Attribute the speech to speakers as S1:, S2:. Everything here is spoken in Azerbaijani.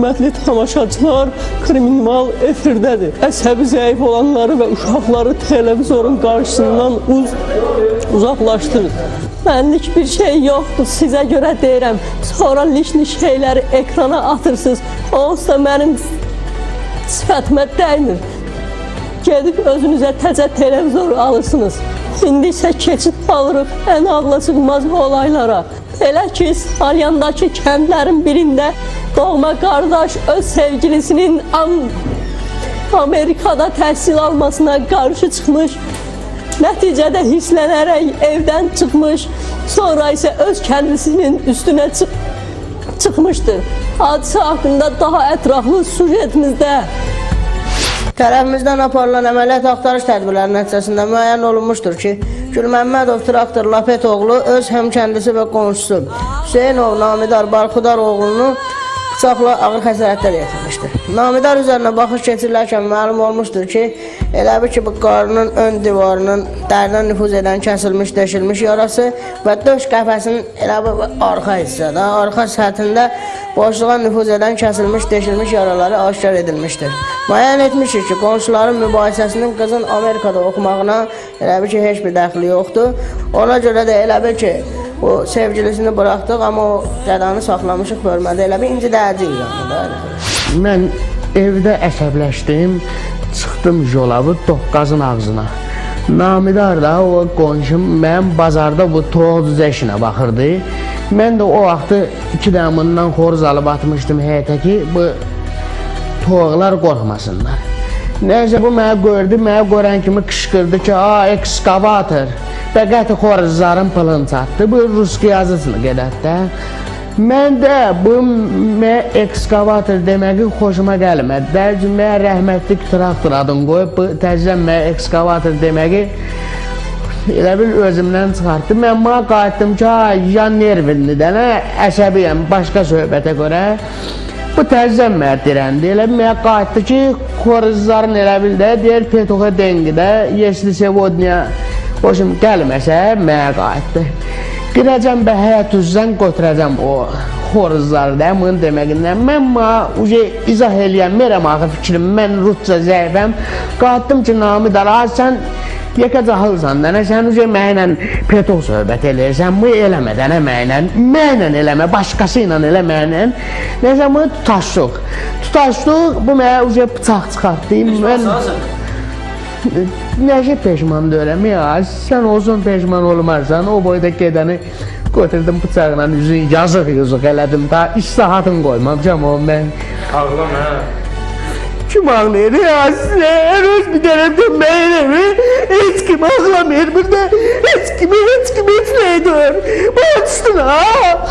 S1: Hörmətli tamaşaçılar, kriminal efirdədir. Əsəbi zəif olanları və uşaqları televizorun qarşısından uzaqlaşdırır. Mənlik bir şey yoxdur, sizə görə deyirəm. Sonra lişli şeyləri ekrana atırsınız. Onsuz da mənim sifətimə dəymir. Gedib özünüzə təzə televizor alırsınız. İndi isə keçid alırıq ən ağla çıxmaz olaylara. Elə ki, Salyandakı kəndlərin birində doğma qardaş öz sevgilisinin Amerikada təhsil almasına qarşı çıxmış. Nəticədə hisslənərək evdən çıxmış, sonra isə öz kəndisinin üstünə çıxmışdır. Hadisə haqqında daha ətraflı sujetimizdə.
S2: Tərəfimizdən aparılan əməliyyat axtarış tədbirləri nəticəsində müəyyən olunmuşdur ki, Gülməmmədov traktor Lapetoğlu öz həmkəndisi və qonşusu Hüseynov Namidar Barxudar oğlunu bıçaqla ağır xəsarətlər yetirmişdir. Namidar üzərinə baxış keçirilərkən məlum olmuşdur ki, elə bir ki, bu qarnının ön divarının dərindən nüfuz edən kəsilmiş, deşilmiş yarası və döş qəfəsinin elə bir arxa hissədə, arxa səthində boşluğa nüfuz edən kəsilmiş, deşilmiş yaraları aşkar edilmişdir. Müəyyən etmişik ki, qonşuların mübahisəsinin qızın Amerikada oxumağına elə bir ki, heç bir dəxli yoxdur. Ona görə də elə bir ki, o sevgilisini bıraxdıq, amma o qədanı saxlamışıq bölmədə, elə bir incidəci ilanıdır.
S3: Mən evdə əsəbləşdim, çıxdım jolabı Doqqazın ağzına. Namidar da o qonşum mənim bazarda bu toğuz işinə baxırdı. Mən də o vaxtı 2 damından xoruz alıb atmışdım həyətə ki, bu toğlar qorxmasınlar. Nəysə bu mənə gördü, mənə görən kimi qışqırdı ki, ekskavator. Və qəti xoruzların pılını çatdı. Bu ruski yazısını gedət də. Mən də bu ekskavator deməki xoşuma gəlmədi. Dərcə mən rəhmətlik traktor adını qoyub, bu təcrübə mən ekskavator deməki elə bil özümdən çıxartdı. Mən buna qayıtdım ki, ya nervinli dənə, əsəbiyəm başqa söhbətə görə. Bu təcrübə mən dirəndi. Elə mənə qayıtdı ki, xoruzların elə bil də, deyər Petoxa dengidə, Yeşli Sevodniya hoşum gəlməsə, mənə qayıtdı. Girəcəm və həyat üzrən götürəcəm o xoruzları da, bunu deməqindən. Mən izah eləyəm, axı fikrim, mən Rusca zəifəm. Qayıtdım ki, Namidar, sən yekə cahılsan dənə, sən mənlə Petox söhbət eləyirsən, bu eləmə dənə mənlə eləmə, başqası ilə eləməklə. Neysə, bunu tutaşdıq. Bu mənə bıçaq çıxartdı. Nəşə peşman deyirəm ya, sən olsun peşman olmarsan, o boyda gedəni götürdüm bıçaqla üzün yazıq elədim, ta islahatını qoymamışam o mən.
S4: Ağlam hə?
S3: Kim ağlayır ya, sən öz bir dənə dönməyir mi? Heç kim ağlamır burada, heç kim etməyir. Bu açsın ha!